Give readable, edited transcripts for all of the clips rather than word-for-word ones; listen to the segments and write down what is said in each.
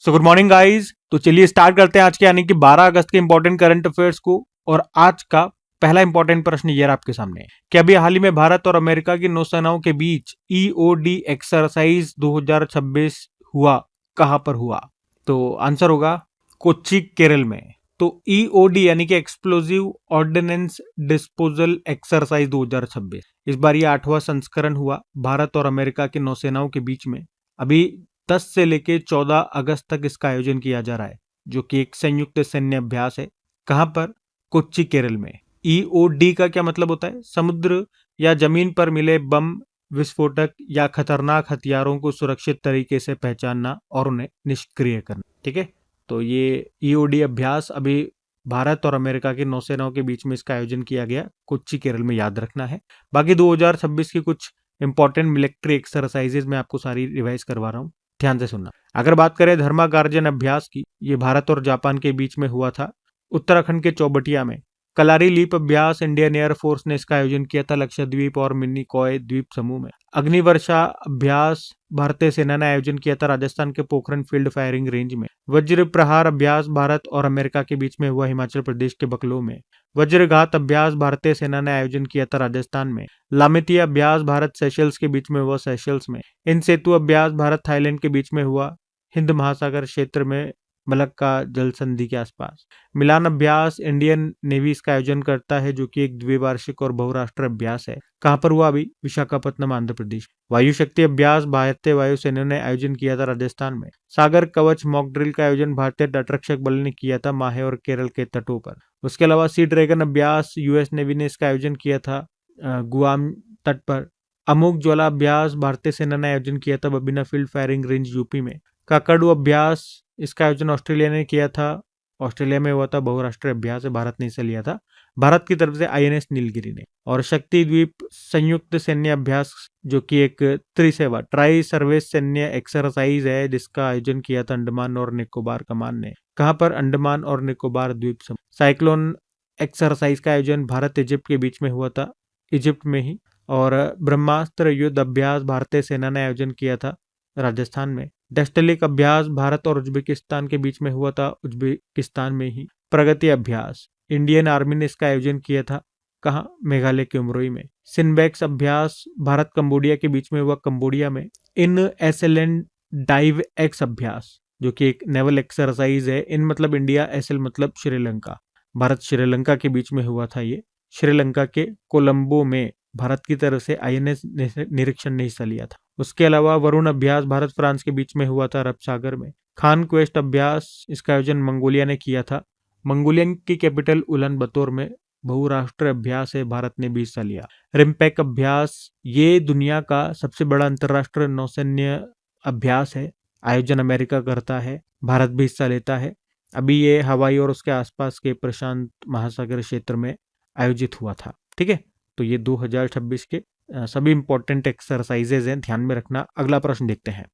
So good morning guys. तो चलिए start करते हैं आज के यानी कि 12 अगस्त के इंपॉर्टेंट करंट अफेयर्स को। और आज का पहला इंपॉर्टेंट प्रश्न ये रहा आपके सामने कि अभी हाल ही में भारत और अमेरिका की नौसेनाओं के बीच ईओडी एक्सरसाइज 2026 हुआ, कहां पर हुआ? तो आंसर होगा कोच्चि, केरल में। तो ईओडी यानी कि एक्सप्लोजिव ऑर्डिनेंस डिस्पोजल एक्सरसाइज 2026, इस बार ये 8वां संस्करण हुआ भारत और अमेरिका की नौसेनाओं के बीच में। अभी 10 से लेके 14 अगस्त तक इसका आयोजन किया जा रहा है, जो कि एक संयुक्त सैन्य अभ्यास है। कहां पर? कोच्चि, केरल में। ईओडी का क्या मतलब होता है? समुद्र या जमीन पर मिले बम, विस्फोटक या खतरनाक हथियारों को सुरक्षित तरीके से पहचानना और उन्हें निष्क्रिय करना। ठीक है, तो ये ईओडी अभ्यास अभी भारत और अमेरिका की नौसेनाओं के बीच में इसका आयोजन किया गया, कोच्चि, केरल में, याद रखना है। बाकी 2026 की कुछ इंपॉर्टेंट मिलिट्री एक्सरसाइजेज मैं आपको सारी रिवाइज करवा रहा हूँ, ध्यान से सुनना। अगर बात करें धर्मागार्जन अभ्यास की, ये भारत और जापान के बीच में हुआ था उत्तराखंड के चौबटिया में। कलारी लीप अभ्यास इंडियन एयरफोर्स ने इसका आयोजन किया था लक्षद्वीप और मिनिकॉय द्वीप समूह में। अग्निवर्षा अभ्यास भारतीय सेना ने आयोजन किया था राजस्थान के पोखरण फील्ड फायरिंग रेंज में। वज्र प्रहार अभ्यास भारत और अमेरिका के बीच में हुआ हिमाचल प्रदेश के बकलो में। वज्रघात अभ्यास भारतीय सेना ने आयोजन किया था राजस्थान में। लामिती अभ्यास भारत सेशल्स के बीच में हुआ सेशल्स में। इन सेतु अभ्यास भारत थाईलैंड के बीच में हुआ हिंद महासागर क्षेत्र में, मलक्का जल संधि के आसपास। मिलान अभ्यास इंडियन नेवी इसका आयोजन करता है, जो कि एक द्विवार्षिक और बहुराष्ट्रीय अभ्यास है। कहां पर हुआ? अभी विशाखापट्टनम, आंध्र प्रदेश। वायु शक्ति अभ्यास भारतीय वायुसेना ने आयोजन किया था राजस्थान में। सागर कवच मॉक ड्रिल का आयोजन भारतीय तटरक्षक बल ने किया था माहे और केरल के तटों पर। उसके अलावा सी ड्रैगन अभ्यास यूएस नेवी ने इसका आयोजन किया था गुआम तट पर। अमोक ज्वाला अभ्यास भारतीय सेना ने आयोजन किया था Babina field firing range UP में। काकड़ू अभ्यास, इसका आयोजन ऑस्ट्रेलिया ने किया था, ऑस्ट्रेलिया में हुआ था, बहुराष्ट्रीय अभ्यास है, भारत ने इसे लिया था, भारत की तरफ से आईएनएस नीलगिरी ने। और शक्ति द्वीप संयुक्त सैन्य अभ्यास, जो कि एक त्रिसेवा ट्राई सर्विस सैन्य एक्सरसाइज है, जिसका आयोजन किया था अंडमान और निकोबार कमान ने। कहां पर? अंडमान और निकोबार द्वीप समूह। साइक्लोन एक्सरसाइज का आयोजन भारत इजिप्ट के बीच में हुआ था, इजिप्ट में ही। और ब्रह्मास्त्र युद्ध अभ्यास भारतीय सेना ने आयोजन किया था राजस्थान में। डेस्टलिक अभ्यास भारत और उज्बेकिस्तान के बीच में हुआ था, उज्बेकिस्तान में ही। प्रगति अभ्यास इंडियन आर्मी ने इसका आयोजन किया था, कहां? मेघालय के उमरोई में। सिनबैक्स अभ्यास भारत कंबोडिया के बीच में हुआ, कंबोडिया में। इन एसएलएन डाइव एक्स अभ्यास, जो कि एक नेवल एक्सरसाइज है। इन मतलब इंडिया, एसएल मतलब श्रीलंका, भारत श्रीलंका के बीच में हुआ था ये। श्रीलंका के कोलंबो में भारत की तरफ से आईएनएस निरीक्षण ने हिस्सा लिया था। उसके अलावा वरुण अभ्यास भारत फ्रांस के बीच में हुआ था अरब सागर में। खान क्वेस्ट अभ्यास, इसका आयोजन मंगोलिया ने किया था, मंगोलियन की कैपिटल उलन बतौर में। बहुराष्ट्रीय अभ्यास है, भारत ने भी हिस्सा लिया। रिम्पैक अभ्यास, ये दुनिया का सबसे बड़ा अंतरराष्ट्रीय नौसैन्य अभ्यास है, आयोजन अमेरिका करता है, भारत भी हिस्सा लेता है। अभी ये हवाई और उसके आसपास के प्रशांत महासागर क्षेत्र में आयोजित हुआ था। ठीक है, तो ये 2026 के सभी इंपॉर्टेंट एक्सरसाइजेज हैं, ध्यान में रखना। अगला प्रश्न देखते हैं।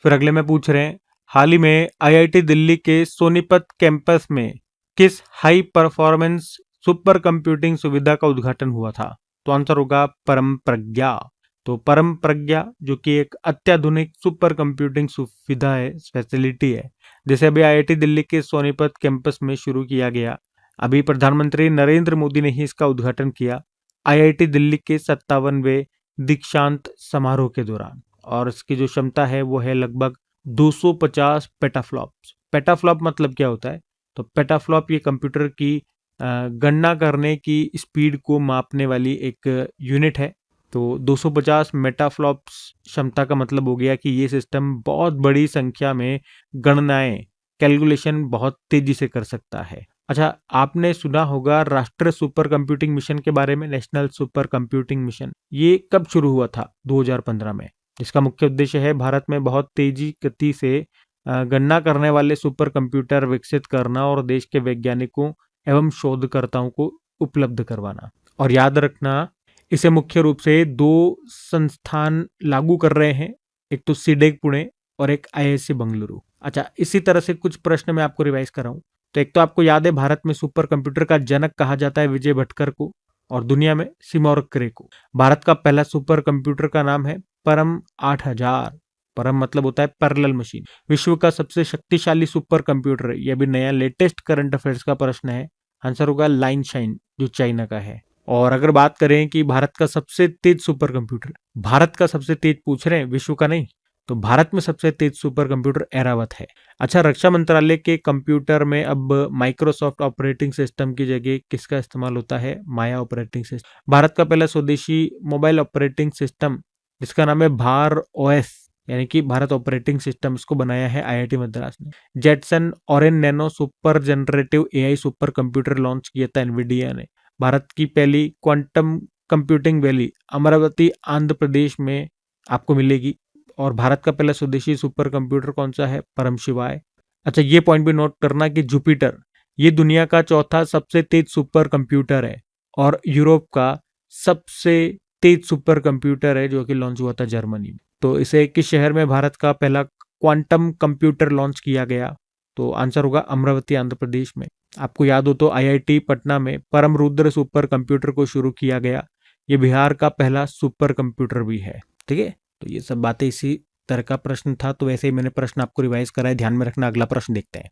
फिर अगले में पूछ रहे हैं, हाल ही में आईआईटी दिल्ली के सोनीपत कैंपस में किस हाई परफॉर्मेंस सुपर कंप्यूटिंग सुविधा का उद्घाटन हुआ था? तो आंसर होगा परम प्रज्ञा। तो परम प्रज्ञा, जो कि एक अत्याधुनिक सुपर कंप्यूटिंग सुविधा है, फैसिलिटी है, जिसे अभी आईआईटी दिल्ली के सोनीपत कैंपस में शुरू किया गया। अभी प्रधानमंत्री नरेंद्र मोदी ने ही इसका उद्घाटन किया आईआईटी दिल्ली के 57वें दीक्षांत समारोह के दौरान। और इसकी जो क्षमता है वो है लगभग 250 पेटाफ्लॉप्स। पेटाफ्लॉप मतलब क्या होता है? तो पेटाफ्लॉप ये कंप्यूटर की गणना करने की स्पीड को मापने वाली एक यूनिट है। तो 250 मेटाफ्लॉप्स क्षमता का मतलब हो गया कि ये सिस्टम बहुत बड़ी संख्या में गणनाएं, कैलकुलेशन बहुत तेजी से कर सकता है। अच्छा, आपने सुना होगा राष्ट्रीय सुपर कंप्यूटिंग मिशन के बारे में, नेशनल सुपर कंप्यूटिंग मिशन। ये कब शुरू हुआ था? 2015 में। जिसका मुख्य उद्देश्य है भारत में बहुत तेजी गति से गणना करने वाले सुपर कंप्यूटर विकसित करना और देश के वैज्ञानिकों एवं शोधकर्ताओं को उपलब्ध करवाना। और याद रखना, इसे मुख्य रूप से 2 संस्थान लागू कर रहे हैं, एक तो सीडेक पुणे और एक आईआईएससी बेंगलुरु। अच्छा, इसी तरह से कुछ प्रश्न मैं आपको रिवाइज कर रहा हूं। तो एक तो आपको याद है भारत में सुपर कंप्यूटर का जनक कहा जाता है विजय भटकर को, और दुनिया में सिमोर क्रे को। भारत का पहला सुपर कंप्यूटर का नाम है परम 8000। परम मतलब होता है पैरेलल मशीन। विश्व का सबसे शक्तिशाली सुपर कंप्यूटर, यह भी नया लेटेस्ट करंट अफेयर्स का प्रश्न है। आंसर होगा लाइन शाइन, जो चाइना का है। और अगर बात करें कि भारत का सबसे तेज सुपर कंप्यूटर, भारत का सबसे तेज पूछ रहे हैं, विश्व का नहीं, तो भारत में सबसे तेज सुपर कंप्यूटर एरावत है। अच्छा, रक्षा मंत्रालय के कंप्यूटर में अब माइक्रोसॉफ्ट ऑपरेटिंग सिस्टम की जगह किसका इस्तेमाल होता है? माया ऑपरेटिंग सिस्टम। भारत का पहला स्वदेशी मोबाइल ऑपरेटिंग सिस्टम जिसका नाम है भार ओएस, यानी कि भारत ऑपरेटिंग सिस्टम, इसको बनाया है आईआईटी मद्रास ने। Jetson Orin Nano super generative AI supercomputer launch किया था एनवीडिया ने। भारत की पहली quantum computing valley Amaravati Andhra Pradesh में आपको मिलेगी। और भारत का पहला स्वदेशी सुपर कंप्यूटर कौन सा है? परम शिवाय। अच्छा, ये पॉइंट भी नोट करना कि जुपिटर ये दुनिया का चौथा सबसे तेज सुपर कंप्यूटर है और यूरोप का सबसे तेज सुपर कंप्यूटर है, जो कि लॉन्च हुआ था जर्मनी में। तो इसे किस शहर में भारत का पहला क्वांटम कंप्यूटर लॉन्च किया गया? तो आंसर होगा अमरावती आंध्र प्रदेश में। आपको याद हो तो आईआईटी पटना में परम रुद्र सुपर कंप्यूटर को शुरू किया गया। ये बिहार का पहला सुपर कंप्यूटर भी है। ठीक है, तो ये सब बातें इसी तरह का प्रश्न था, तो वैसे ही मैंने प्रश्न आपको रिवाइज करा है, ध्यान में रखना। अगला प्रश्न देखते हैं।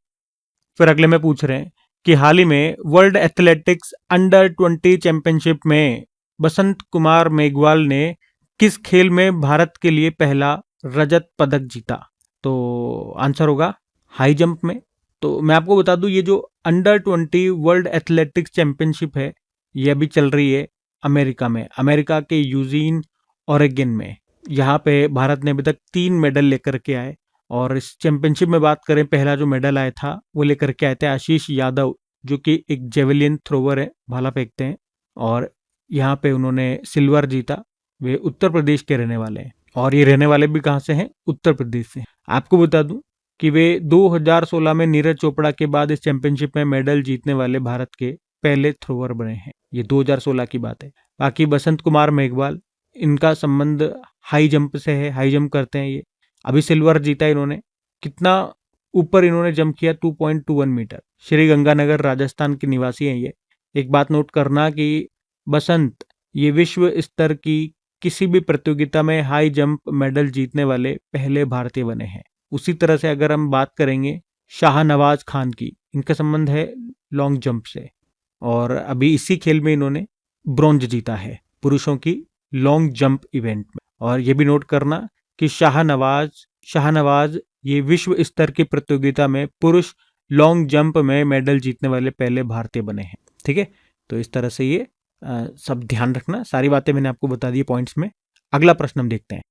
फिर अगले में पूछ रहे हैं कि हाल ही में वर्ल्ड एथलेटिक्स अंडर 20 चैंपियनशिप में बसंत कुमार मेघवाल ने किस खेल में भारत के लिए पहला रजत पदक जीता? तो आंसर होगा हाई जंप में। तो मैं आपको बता दूं, ये जो अंडर 20 वर्ल्ड एथलेटिक्स चैंपियनशिप है, ये अभी चल रही है अमेरिका में, अमेरिका के यूजीन ओरेगन में। यहाँ पे भारत ने अभी तक 3 मेडल लेकर के आए। और इस चैंपियनशिप में बात करें, पहला जो मेडल आया था वो लेकर के आए थे आशीष यादव, जो कि एक जेवलिन थ्रोवर है, भाला फेंकते हैं। और यहाँ पे उन्होंने सिल्वर जीता। वे उत्तर प्रदेश के रहने वाले हैं और ये रहने वाले भी कहाँ से हैं? उत्तर प्रदेश से। आपको बता दूं कि वे 2016 में नीरज चोपड़ा के बाद इस चैंपियनशिप में मेडल जीतने वाले भारत के पहले थ्रोवर बने हैं। ये 2016 की बात है। बाकी बसंत कुमार मेघवाल, इनका संबंध हाई जंप से है, हाई जंप करते हैं ये। अभी सिल्वर जीता इन्होंने। कितना ऊपर इन्होंने जंप किया? 2.21 मीटर। श्री गंगानगर राजस्थान के निवासी हैं ये। एक बात नोट करना कि बसंत ये विश्व स्तर की किसी भी प्रतियोगिता में हाई जंप मेडल जीतने वाले पहले भारतीय बने हैं। उसी तरह से अगर हम बात करेंगे शाहनवाज खान की, इनका संबंध है लॉन्ग जंप से और अभी इसी खेल में इन्होंने ब्रॉन्ज जीता है पुरुषों की लॉन्ग जंप इवेंट में। और ये भी नोट करना कि शाहनवाज ये विश्व स्तर की प्रतियोगिता में पुरुष लॉन्ग जंप में मेडल जीतने वाले पहले भारतीय बने हैं। ठीक है, तो इस तरह से ये सब ध्यान रखना। सारी बातें मैंने आपको बता दी पॉइंट्स में। अगला प्रश्न हम देखते हैं।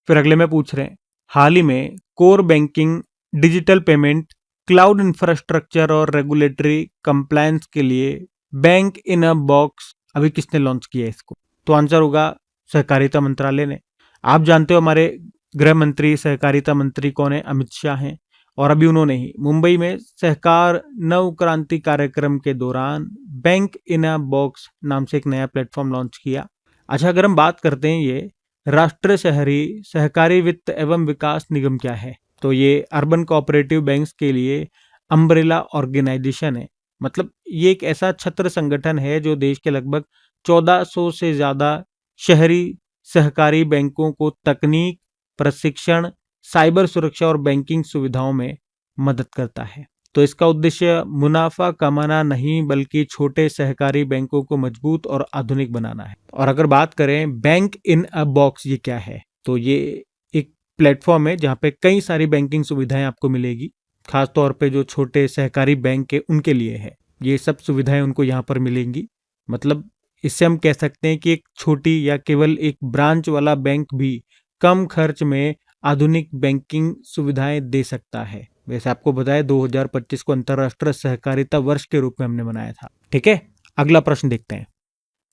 फिर अगले में पूछ रहे हैं, हाल ही में core banking, digital payment, cloud infrastructure और रेगुलेटरी कंप्लायंस के लिए बैंक इन अ बॉक्स अभी किसने लॉन्च किया है इसको? तो आंसर होगा सहकारिता मंत्रालय ने। आप जानते हो हमारे गृह मंत्री, सहकारिता मंत्री कौन है? अमित शाह हैं। और अभी उन्होंने ही मुंबई में सहकार नव क्रांति कार्यक्रम के दौरान बैंक इन अ बॉक्स नाम से एक नया प्लेटफॉर्म लॉन्च किया। अच्छा, अगर हम बात करते हैं ये राष्ट्रीय शहरी सहकारी वित्त एवं विकास निगम क्या है, तो ये अर्बन कोऑपरेटिव बैंक्स के लिए अम्ब्रेला ऑर्गेनाइजेशन है। मतलब ये एक ऐसा छत्र संगठन है जो देश के लगभग 1400 से ज्यादा शहरी सहकारी बैंकों को तकनीक, प्रशिक्षण, साइबर सुरक्षा और बैंकिंग सुविधाओं में मदद करता है। तो इसका उद्देश्य मुनाफा कमाना नहीं, बल्कि छोटे सहकारी बैंकों को मजबूत और आधुनिक बनाना है। और अगर बात करें बैंक इन अ बॉक्स ये क्या है, तो ये एक प्लेटफॉर्म है जहाँ पे कई सारी बैंकिंग सुविधाएं आपको मिलेगी। खासतौर पे जो छोटे सहकारी बैंक है उनके लिए है ये सब सुविधाएं, उनको यहाँ पर मिलेंगी। मतलब इससे हम कह सकते हैं कि एक छोटी या केवल एक ब्रांच वाला बैंक भी कम खर्च में आधुनिक बैंकिंग सुविधाएं दे सकता है। वैसे आपको बताया 2025 को अंतर्राष्ट्रीय सहकारिता वर्ष के रूप में हमने मनाया था। ठीक है, अगला प्रश्न देखते हैं।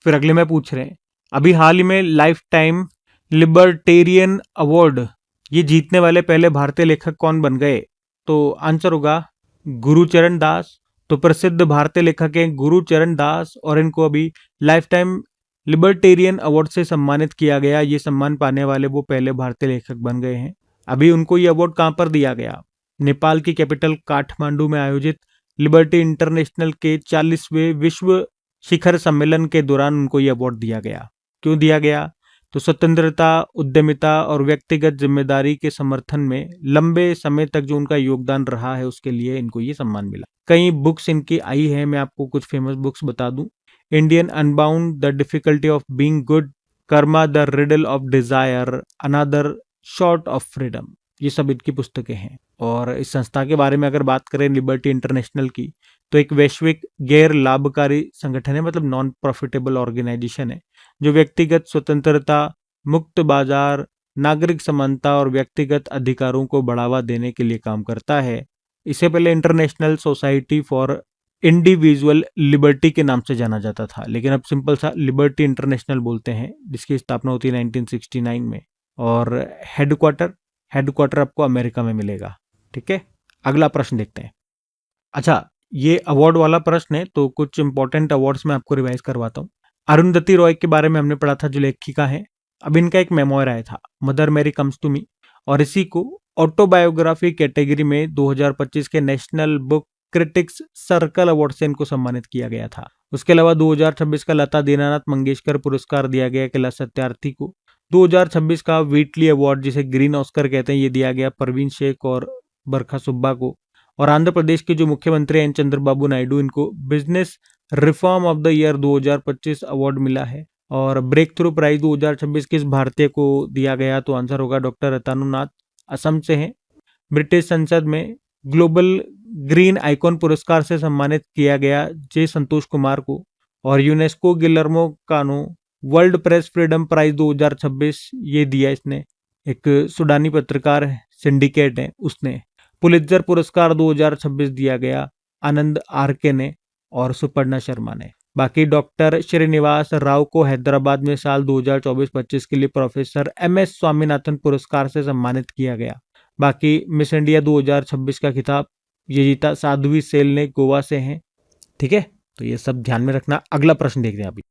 फिर अगले में पूछ रहे हैं, अभी हाल ही में लाइफ टाइम लिबर्टेरियन अवार्ड ये जीतने वाले पहले भारतीय लेखक कौन बन गए? तो आंसर होगा गुरुचरण दास। तो प्रसिद्ध भारतीय लेखक हैं गुरुचरण दास और इनको अभी लाइफ टाइम लिबर्टेरियन अवार्ड से सम्मानित किया गया। ये सम्मान पाने वाले वो पहले भारतीय लेखक बन गए हैं। अभी उनको ये अवार्ड कहाँ पर दिया गया? नेपाल की कैपिटल काठमांडू में आयोजित लिबर्टी इंटरनेशनल के 40वें विश्व शिखर सम्मेलन के दौरान उनको ये अवार्ड दिया गया। क्यों दिया गया? तो स्वतंत्रता, उद्यमिता और व्यक्तिगत जिम्मेदारी के समर्थन में लंबे समय तक जो उनका योगदान रहा है उसके लिए इनको ये सम्मान मिला। कई बुक्स इनकी आई है, मैं आपको कुछ फेमस बुक्स बता दूं। Indian unbound, the difficulty of being good, Karma, the riddle of desire, another short of freedom, ये सब इनकी पुस्तकें हैं। और इस संस्था के बारे में अगर बात करें लिबर्टी इंटरनेशनल की, तो एक वैश्विक गैर लाभकारी संगठन है, मतलब नॉन प्रॉफिटेबल ऑर्गेनाइजेशन है, जो व्यक्तिगत स्वतंत्रता, मुक्त बाजार, नागरिक समानता और व्यक्तिगत अधिकारों को बढ़ावा देने के लिए काम करता है। इससे पहले international society for individual liberty के नाम से जाना जाता था, लेकिन अब सिंपल सा लिबर्टी इंटरनेशनल बोलते हैं, जिसकी स्थापना होती है 1969 में। और हेडक्वार्टर आपको अमेरिका में मिलेगा। ठीक है, अगला प्रश्न देखते हैं। अच्छा, ये अवार्ड वाला प्रश्न है, तो कुछ इंपॉर्टेंट अवार्ड्स मैं आपको रिवाइज करवाता हूँ। अरुंधति रॉय के बारे में हमने पढ़ा था, जो लेखिका है। अब इनका एक मेमोयर आया था, Mother Mary comes to me, और इसी को ऑटोबायोग्राफी कैटेगरी में 2025 के National Book Critics Circle Award से इनको सम्मानित किया गया था। उसके अलावा 2026 का लता दीनानाथ मंगेशकर पुरस्कार दिया गया कैलाश सत्यार्थी को। 2026 का व्हीटली अवार्ड, जिसे ग्रीन ऑस्कर कहते हैं, ये दिया गया परवीन शेख और बरखा सुब्बा को। और आंध्र प्रदेश के जो मुख्यमंत्री हैं चंद्रबाबू नायडू, इनको business reform of the year 2025 award मिला है। और ब्रेक थ्रू प्राइज 2026 किस भारतीय को दिया गया, तो आंसर होगा डॉक्टर रतनुनाथ, असम से हैं। ब्रिटिश संसद में ग्लोबल ग्रीन आइकॉन पुरस्कार से सम्मानित किया गया जे संतोष कुमार को। और यूनेस्को गिलर्मो कानो वर्ल्ड प्रेस फ्रीडम प्राइज 2026 ये दिया इसने, एक सुडानी पत्रकार सिंडिकेट है उसने। पुलित्जर पुरस्कार 2026 दिया गया आनंद आरके ने और सुपर्णा शर्मा ने। बाकी डॉक्टर श्रीनिवास राव को हैदराबाद में साल 2024-25 के लिए प्रोफेसर MS स्वामीनाथन पुरस्कार से सम्मानित किया गया। बाकी मिस इंडिया 2026 का खिताब ये जीता साध्वी सेल ने, गोवा से हैं। ठीक है, तो ये सब ध्यान में रखना। अगला प्रश्न देखते हैं अभी।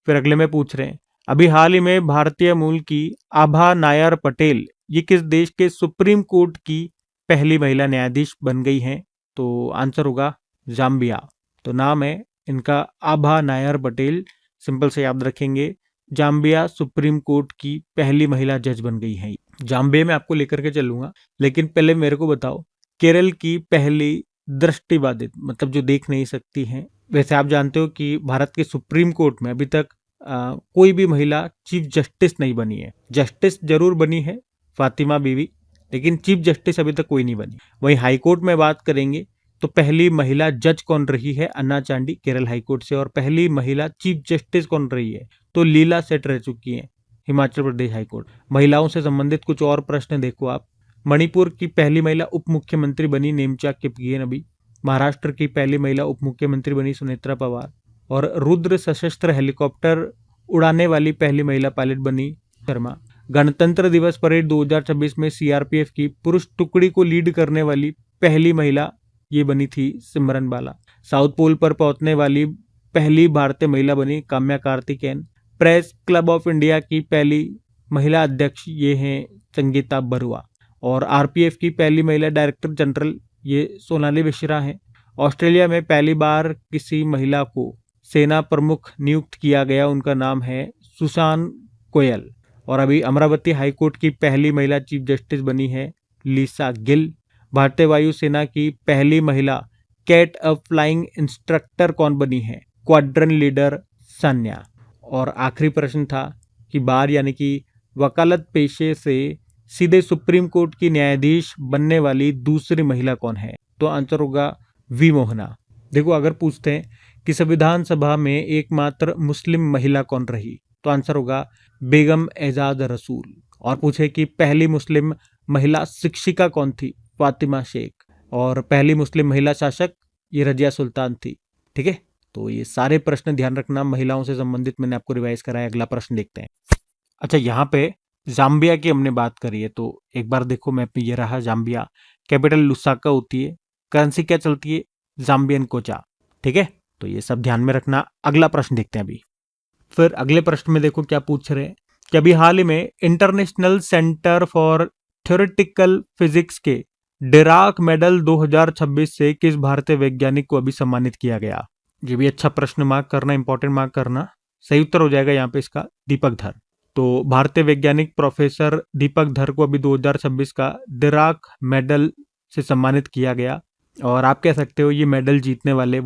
फिर अगले में पूछ रहे हैं, अभी हाल ही में भारतीय मूल की आभा नायर पटेल ये किस देश के सुप्रीम कोर्ट की पहली महिला न्यायाधीश बन गई हैं, तो आंसर होगा जाम्बिया। तो नाम है इनका आभा नायर पटेल, सिंपल से याद रखेंगे, जाम्बिया सुप्रीम कोर्ट की पहली महिला जज बन गई है। जाम्बिया में आपको लेकर के चलूंगा, लेकिन पहले मेरे को बताओ, केरल की पहली दृष्टिबाधित, मतलब जो देख नहीं सकती हैं। वैसे आप जानते हो कि भारत के सुप्रीम कोर्ट में अभी तक कोई भी महिला चीफ जस्टिस नहीं बनी है। जस्टिस जरूर बनी है फातिमा बीवी, लेकिन चीफ जस्टिस अभी तक कोई नहीं बनी। वहीं हाई कोर्ट में बात करेंगे तो पहली महिला जज कौन रही है, अन्ना चांडी केरल हाई कोर्ट से। और पहली महिला चीफ जस्टिस कौन रही है, तो लीला सेठ रह चुकी हैं हिमाचल प्रदेश हाई कोर्ट। महिलाओं से संबंधित कुछ और प्रश्न देखो आप। मणिपुर की पहली महिला उप मुख्यमंत्री बनी नेमचा किपगेन अभी। महाराष्ट्र की पहली महिला उप मुख्यमंत्री बनी सुनेत्रा पवार। और रुद्र सशस्त्र हेलीकॉप्टर उड़ाने वाली पहली महिला पायलट बनी शर्मा। गणतंत्र दिवस परेड 2026 में CRPF की पुरुष टुकड़ी को लीड करने वाली पहली महिला ये बनी थी सिमरन बाला। साउथ पोल पर पहुंचने वाली पहली भारतीय महिला बनी Kamya Karthikeyan. Press club of India की पहली महिला अध्यक्ष ये हैं संगीता बरुआ। और RPF की पहली महिला डायरेक्टर जनरल ये सोनाली मिश्रा हैं। ऑस्ट्रेलिया में पहली बार किसी महिला को सेना प्रमुख नियुक्त किया गया, उनका नाम है सुसान कोयल। और अभी अमरावती हाईकोर्ट की पहली महिला चीफ जस्टिस बनी है लीसा गिल। भारतीय वायुसेना की पहली महिला कैट अ फ्लाइंग इंस्ट्रक्टर कौन बनी है, क्वाड्रन लीडर सान्या। और आखिरी प्रश्न था कि बार यानी कि वकालत पेशे से सीधे सुप्रीम कोर्ट की न्यायाधीश बनने वाली दूसरी महिला कौन है, तो आंसर होगा वी मोहना। देखो, अगर पूछते हैं कि संविधान सभा में एकमात्र मुस्लिम महिला कौन रही, तो आंसर होगा बेगम एजाज रसूल। और पूछे कि पहली मुस्लिम महिला शिक्षिका कौन थी, फातिमा शेख। और पहली मुस्लिम महिला शासक ये रजिया सुल्तान थी। ठीक है, तो ये सारे प्रश्न ध्यान रखना, महिलाओं से संबंधित मैंने आपको रिवाइज कराया। अगला प्रश्न देखते हैं। अच्छा, यहाँ पे जाम्बिया की हमने बात करी है, तो एक बार देखो मैप में ये रहा जाम्बिया। कैपिटल लुसाका होती है, करेंसी क्या चलती है, जाम्बियन कोचा। ठीक है, तो ये सब ध्यान में रखना। अगला प्रश्न देखते हैं अभी। फिर अगले प्रश्न में देखो क्या पूछ रहे हैं कि अभी हाल ही में international centre for theoretical physics के डिराक मेडल 2026 से किस भारतीय वैज्ञानिक को अभी सम्मानित किया गया। ये भी अच्छा प्रश्न, मार्क करना, इंपॉर्टेंट मार्क करना। सही उत्तर हो जाएगा यहाँ पे इसका दीपक धर। तो भारतीय वैज्ञानिक प्रोफेसर दीपक धर को अभी 2026 का डिराक मेडल से सम्मानित किया गया। और आप कह सकते हो ये मेडल जीतने वाले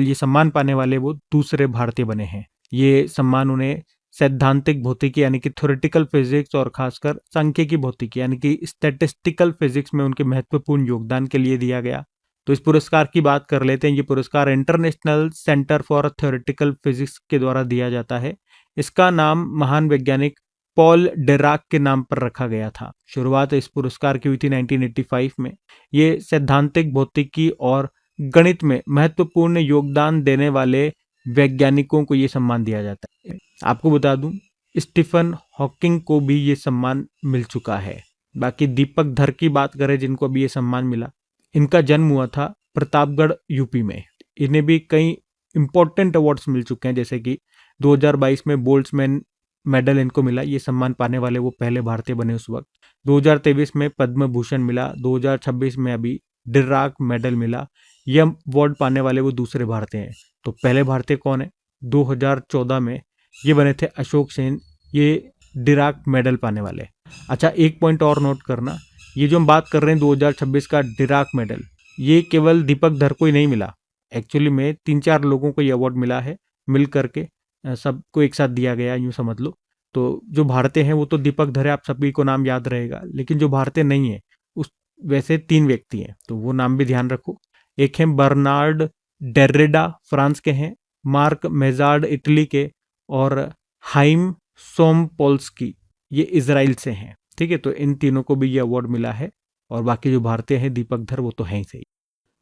ये सम्मान पाने वाले वो दूसरे भारतीय बने हैं। ये सम्मान उन्हें सैद्धांतिक भौतिकी यानी कि थ्योरेटिकल फिजिक्स और खासकर सांख्यिकी भौतिकी यानी कि स्टैटिस्टिकल फिजिक्स में उनके महत्वपूर्ण योगदान के लिए दिया गया। तो इस पुरस्कार की बात कर लेते हैं। ये पुरस्कार international centre for theoretical physics के द्वारा दिया जाता है। इसका नाम महान वैज्ञानिक पॉल डिराक के नाम पर रखा गया था। शुरुआत इस पुरस्कार की हुई थी 1985 में। ये सैद्धांतिक भौतिकी और गणित में महत्वपूर्ण योगदान देने वाले वैज्ञानिकों को ये सम्मान दिया जाता है। आपको बता दूं, स्टीफन हॉकिंग को भी ये सम्मान मिल चुका है। बाकी दीपक धर की बात करें जिनको अभी ये सम्मान मिला, इनका जन्म हुआ था प्रतापगढ़ यूपी में। इन्हें भी कई इंपॉर्टेंट अवार्ड्स मिल चुके हैं, जैसे कि 2022 में बोल्ट्जमैन मेडल इनको मिला। ये सम्मान पाने वाले वो पहले भारतीय बने उस वक्त। 2023 में पद्म भूषण मिला। 2026 में अभी डिराक मेडल मिला। यह अवार्ड पाने वाले वो दूसरे भारतीय हैं। तो पहले भारतीय कौन है? 2014 में ये बने थे अशोक सेन, ये डिराक मेडल पाने वाले। अच्छा, एक पॉइंट और नोट करना, ये जो हम बात कर रहे हैं 2026 का डिराक मेडल, ये केवल दीपक धर को ही नहीं मिला। एक्चुअली में 3-4 लोगों को ये अवार्ड मिला है, मिल करके सबको एक साथ दिया गया, यूं समझ लो। तो जो भारतीय हैं वो तो दीपक धर है, आप सभी को नाम याद रहेगा। लेकिन जो भारतीय नहीं है उस वैसे 3 व्यक्ति हैं, तो वो नाम भी ध्यान रखो। एक है बर्नार्ड डेरेडा, फ्रांस के हैं। मार्क मेजार्ड, इटली के। और हाइम सोमपोल्स्की, ये इजराइल से हैं। ठीक है, तो इन तीनों को भी ये अवार्ड मिला है। और बाकी जो भारतीय हैं दीपक धर, वो तो हैं ही सही।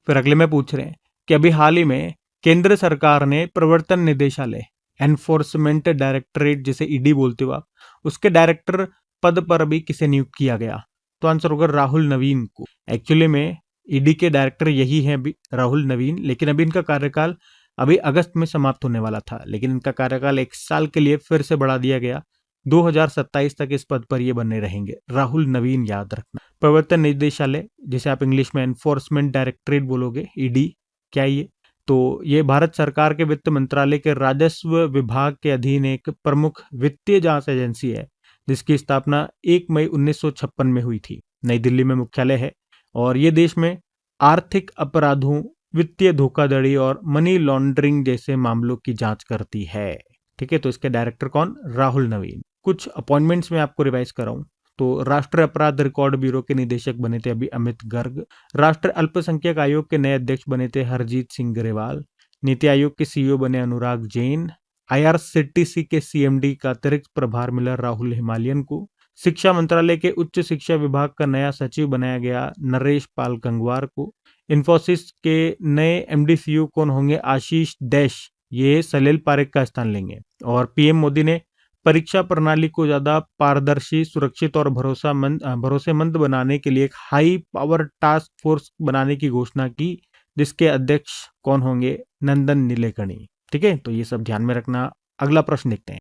फिर अगले में पूछ रहे हैं कि अभी हाल ही में केंद्र सरकार ने प्रवर्तन निदेशालय, एनफोर्समेंट डायरेक्टरेट जिसे ईडी बोलते हो आप, उसके डायरेक्टर पद पर अभी किसे नियुक्त किया गया? तो आंसर होगा राहुल नवीन को। एक्चुअली में ईडी के डायरेक्टर यही हैं अभी, राहुल नवीन। लेकिन अभी इनका कार्यकाल अभी अगस्त में समाप्त होने वाला था, लेकिन इनका कार्यकाल 1 साल के लिए फिर से बढ़ा दिया गया। 2027 तक इस पद पर ये बने रहेंगे। राहुल नवीन याद रखना। प्रवर्तन निदेशालय, जिसे आप इंग्लिश में एनफोर्समेंट डायरेक्टरेट बोलोगे, ईडी क्या ये? तो ये भारत सरकार के वित्त मंत्रालय के राजस्व विभाग के अधीन एक प्रमुख वित्तीय जांच एजेंसी है, जिसकी स्थापना 1 मई 1956 में हुई थी। नई दिल्ली में मुख्यालय है। और ये देश में आर्थिक अपराधों, वित्तीय धोखाधड़ी और मनी लॉन्ड्रिंग जैसे मामलों की जांच करती है। ठीक है, तो इसके डायरेक्टर कौन? राहुल नवीन। कुछ अपॉइंटमेंट्स में आपको रिवाइज कराऊं तो राष्ट्रीय अपराध रिकॉर्ड ब्यूरो के निदेशक बने थे अभी अमित गर्ग। राष्ट्रीय अल्पसंख्यक आयोग के नए अध्यक्ष बने थे हरजीत सिंह ग्रेवाल। नीति आयोग के सीईओ बने अनुराग जैन। आईआरसीटीसी के सीएमडी का अतिरिक्त प्रभार मिला राहुल हिमालयन को। शिक्षा मंत्रालय के उच्च शिक्षा विभाग का नया सचिव बनाया गया नरेश पाल गंगवार को। इन्फोसिस के नए एमडी कौन होंगे? आशीष डैश, ये सलील पारेख का स्थान लेंगे। और पीएम मोदी ने परीक्षा प्रणाली को ज्यादा पारदर्शी, सुरक्षित और भरोसेमंद बनाने के लिए एक हाई पावर टास्क फोर्स बनाने की घोषणा की, जिसके अध्यक्ष कौन होंगे? नंदन नीलेकणी। ठीक है, तो ये सब ध्यान में रखना। अगला प्रश्न देखते हैं।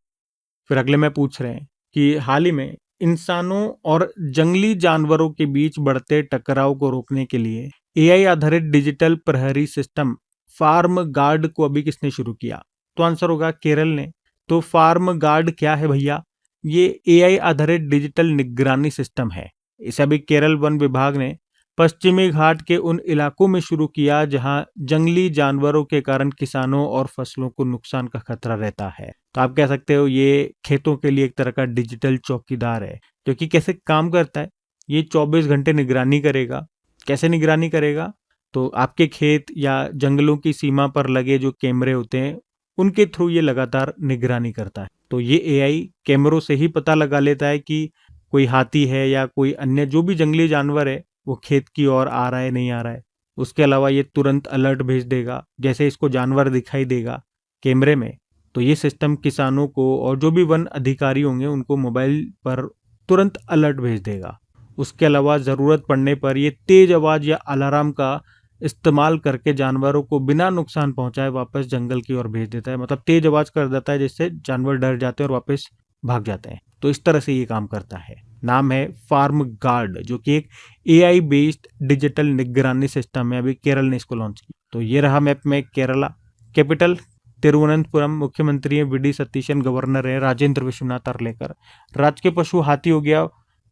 फिर अगले में पूछ रहे हैं कि हाल ही में इंसानों और जंगली जानवरों के बीच बढ़ते टकराव को रोकने के लिए एआई आधारित डिजिटल प्रहरी सिस्टम फार्म गार्ड को अभी किसने शुरू किया? तो आंसर होगा केरल ने। तो फार्म गार्ड क्या है भैया? ये एआई आधारित डिजिटल निगरानी सिस्टम है। इसे अभी केरल वन विभाग ने पश्चिमी घाट के उन इलाकों में शुरू किया जहां जंगली जानवरों के कारण किसानों और फसलों को नुकसान का खतरा रहता है। तो आप कह सकते हो ये खेतों के लिए एक तरह का डिजिटल चौकीदार है। जो कि कैसे काम करता है? ये 24 घंटे निगरानी करेगा। कैसे निगरानी करेगा? तो आपके खेत या जंगलों की सीमा पर लगे जो कैमरे होते हैं, उनके थ्रू ये लगातार निगरानी करता है। तो ये एआई कैमरों से ही पता लगा लेता है कि कोई हाथी है या कोई अन्य जो भी जंगली जानवर है वो खेत की ओर आ रहा है, नहीं आ रहा है। उसके अलावा ये तुरंत अलर्ट भेज देगा। जैसे इसको जानवर दिखाई देगा कैमरे में, तो ये सिस्टम किसानों को और जो भी वन अधिकारी होंगे उनको मोबाइल पर तुरंत अलर्ट भेज देगा। उसके अलावा ज़रूरत पड़ने पर ये तेज आवाज़ या अलार्म का इस्तेमाल करके जानवरों को बिना नुकसान पहुंचाए वापस जंगल की ओर भेज देता है। मतलब तेज आवाज़ कर देता है, जिससे जानवर डर जाते हैं और वापस भाग जाते हैं। तो इस तरह से ये काम करता है। नाम है फार्म गार्ड, जो कि एक एआई बेस्ड डिजिटल निगरानी सिस्टम है। अभी केरल ने इसको लॉन्च किया। तो ये रहा मैप में केरला। कैपिटल तिरुवनंतपुरम मुख्यमंत्री है वीडी सतीशन, गवर्नर है राजेंद्र विश्वनाथ अर्लेकर। राज्य के पशु हाथी हो गया,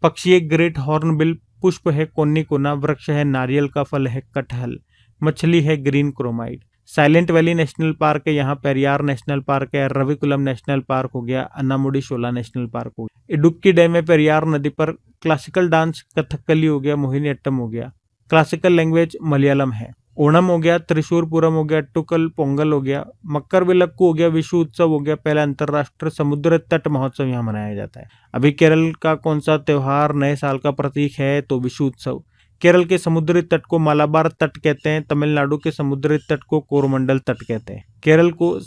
पक्षी है ग्रेट हॉर्नबिल, पुष्प है कोन्नी कोना, वृक्ष है नारियल का, फल है कटहल, मछली है green chromide. Silent Valley National Park है यहाँ, पेरियार नेशनल पार्क है, रविकुलम नेशनल पार्क हो गया, अन्नामुडी शोला नेशनल पार्क हो गया। इडुक्की डैम है पेरियार नदी पर। क्लासिकल डांस कथकली हो गया, मोहिनीअट्टम हो गया। क्लासिकल लैंग्वेज मलयालम है। ओणम हो गया, त्रिशूरपुरम हो गया, टुकल पोंगल हो गया, मकर विलक्कू हो गया, विश्व उत्सव हो गया। पहला अंतरराष्ट्रीय समुद्र तट महोत्सव यहाँ मनाया जाता है। अभी केरल का कौन सा त्योहार नए साल का प्रतीक है, तो विश्व उत्सव। केरल के समुद्री तट को मालाबार तट कहते हैं, तमिलनाडु के समुद्री तट को कोरोमंडल तट कहते हैं। केरल को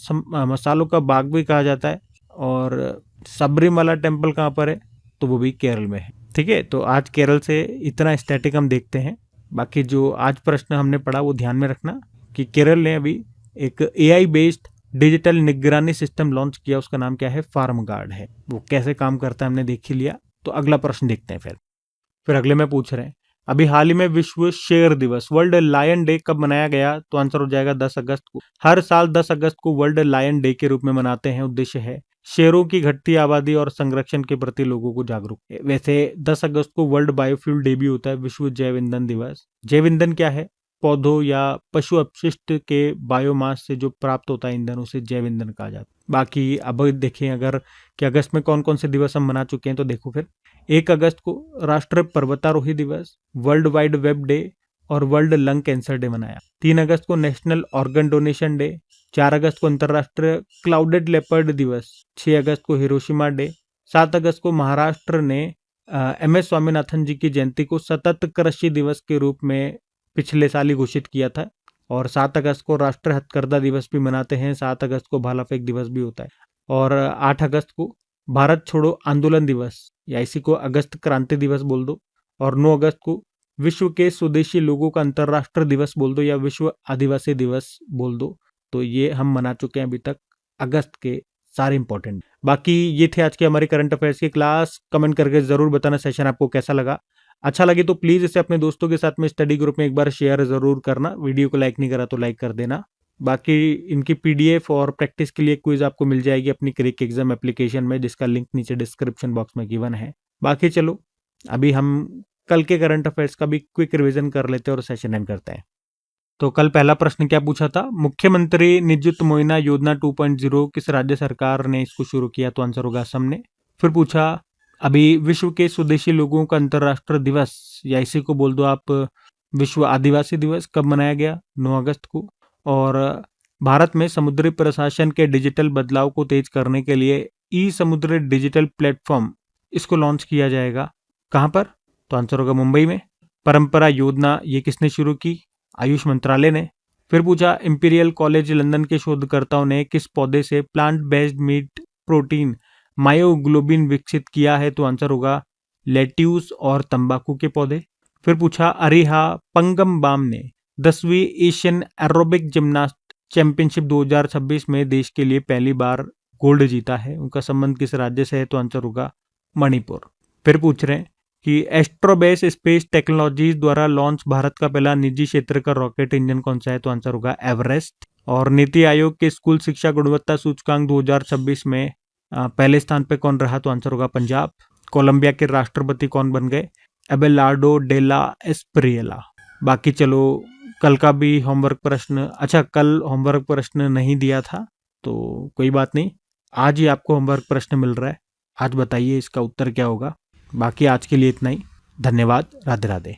मसालों का बाग भी कहा जाता है। और सबरीमाला टेम्पल कहाँ पर है, तो वो भी केरल में है। ठीक है, तो आज केरल से इतना स्टैटिक हम देखते हैं। बाकी जो आज प्रश्न हमने पढ़ा वो ध्यान में रखना कि केरल ने अभी एक AI बेस्ड डिजिटल निगरानी सिस्टम लॉन्च किया, उसका नाम क्या है, फार्म गार्ड है। वो कैसे काम करता है हमने देख ही लिया। तो अगला प्रश्न देखते हैं। फिर अगले में पूछ रहे हैं, अभी हाल ही में विश्व शेर दिवस वर्ल्ड लायन डे कब मनाया गया, तो आंसर हो जाएगा 10 अगस्त को। हर साल 10 अगस्त को वर्ल्ड लायन डे के रूप में मनाते हैं। उद्देश्य है शेरों की घटती आबादी और संरक्षण के प्रति लोगों को जागरूक। वैसे 10 अगस्त को वर्ल्ड बायोफ्यूल डे भी होता है, विश्व जैव ईंधन दिवस। जैव ईंधन क्या है, पौधों या पशु अपशिष्ट के बायोमास से जो प्राप्त होता है ईंधन, उसे जैव ईंधन कहा जाता है। बाकी अब देखें अगर कि अगस्त में कौन कौन से दिवस हम मना चुके हैं, तो देखो फिर 1 अगस्त को राष्ट्रीय पर्वतारोही दिवस, वर्ल्ड वाइड वेब डे और वर्ल्ड लंग कैंसर डे मनाया। 3 अगस्त को नेशनल ऑर्गन डोनेशन डे। 4 अगस्त को अंतर्राष्ट्रीय क्लाउडेड लेपर्ड दिवस। 6 अगस्त को हिरोशिमा डे। 7 अगस्त को महाराष्ट्र ने MS स्वामीनाथन जी की जयंती को सतत कृषि दिवस के रूप में पिछले साल ही घोषित किया था। और 7 अगस्त को राष्ट्रीय हथकरघा दिवस भी मनाते हैं। 7 अगस्त को भाला फेंक दिवस भी होता है। और 8 अगस्त को भारत छोड़ो आंदोलन दिवस या इसी को अगस्त क्रांति दिवस बोल दो। और 9 अगस्त को विश्व के स्वदेशी लोगों का अंतर्राष्ट्रीय दिवस बोल दो या विश्व आदिवासी दिवस बोल दो। तो ये हम मना चुके हैं अभी तक अगस्त के सारे इंपॉर्टेंट। बाकी ये थे आज के हमारे करंट अफेयर्स की क्लास। कमेंट करके जरूर बताना सेशन आपको कैसा लगा। अच्छा लगे तो प्लीज इसे अपने दोस्तों के साथ में स्टडी ग्रुप में एक बार शेयर जरूर करना। वीडियो को लाइक नहीं करा तो लाइक कर देना। बाकी इनकी PDF और प्रैक्टिस के लिए क्विज आपको मिल जाएगी अपनी क्रिक एग्जाम एप्लीकेशन में, जिसका लिंक नीचे डिस्क्रिप्शन बॉक्स में गिवन है। बाकी चलो अभी हम कल के करंट अफेयर्स का भी क्विक रिवीजन कर लेते हैं और सेशन एंड करते हैं। तो कल पहला प्रश्न क्या पूछा था, मुख्यमंत्री निजुत मोइना योजना 2.0 किस राज्य सरकार ने इसको शुरू किया, तो आंसर होगा असम ने। फिर पूछा अभी विश्व के स्वदेशी लोगों का अंतर्राष्ट्रीय दिवस या इसी को बोल दो आप विश्व आदिवासी दिवस कब मनाया गया, 9 अगस्त को। और भारत में समुद्री प्रशासन के डिजिटल बदलाव को तेज करने के लिए ई-समुद्री डिजिटल प्लेटफॉर्म इसको लॉन्च किया जाएगा, कहां पर, तो आंसर होगा मुंबई में। परंपरा योजना ये किसने शुरू की, आयुष मंत्रालय ने। फिर पूछा इंपीरियल कॉलेज लंदन के शोधकर्ताओं ने किस पौधे से plant based meat protein myoglobin विकसित किया है, तो आंसर होगा लेट्यूस और तंबाकू के पौधे। फिर पूछा अरिहा पंगमबाम ने 10वीं एशियन एरोबिक जिम्नास्ट चैंपियनशिप 2026 में देश के लिए पहली बार गोल्ड जीता है, उनका संबंध किस राज्य से है, तो आंसर होगा मणिपुर। फिर पूछ रहे हैं कि एस्ट्रोबेस स्पेस टेक्नोलॉजीज द्वारा लॉन्च भारत का पहला निजी क्षेत्र का रॉकेट इंजन कौन सा है, तो आंसर होगा एवरेस्ट। और नीति आयोग के स्कूल शिक्षा गुणवत्ता सूचकांक 2026 में पहले स्थान पे कौन रहा, तो आंसर होगा पंजाब। कोलंबिया के राष्ट्रपति कौन बन गए, एबेलार्डो डेला एस्प्रियला। बाकी चलो कल का भी होमवर्क प्रश्न, अच्छा कल होमवर्क प्रश्न नहीं दिया था तो कोई बात नहीं, आज ही आपको होमवर्क प्रश्न मिल रहा है। आज बताइए इसका उत्तर क्या होगा। बाकी आज के लिए इतना ही, धन्यवाद, राधे राधे।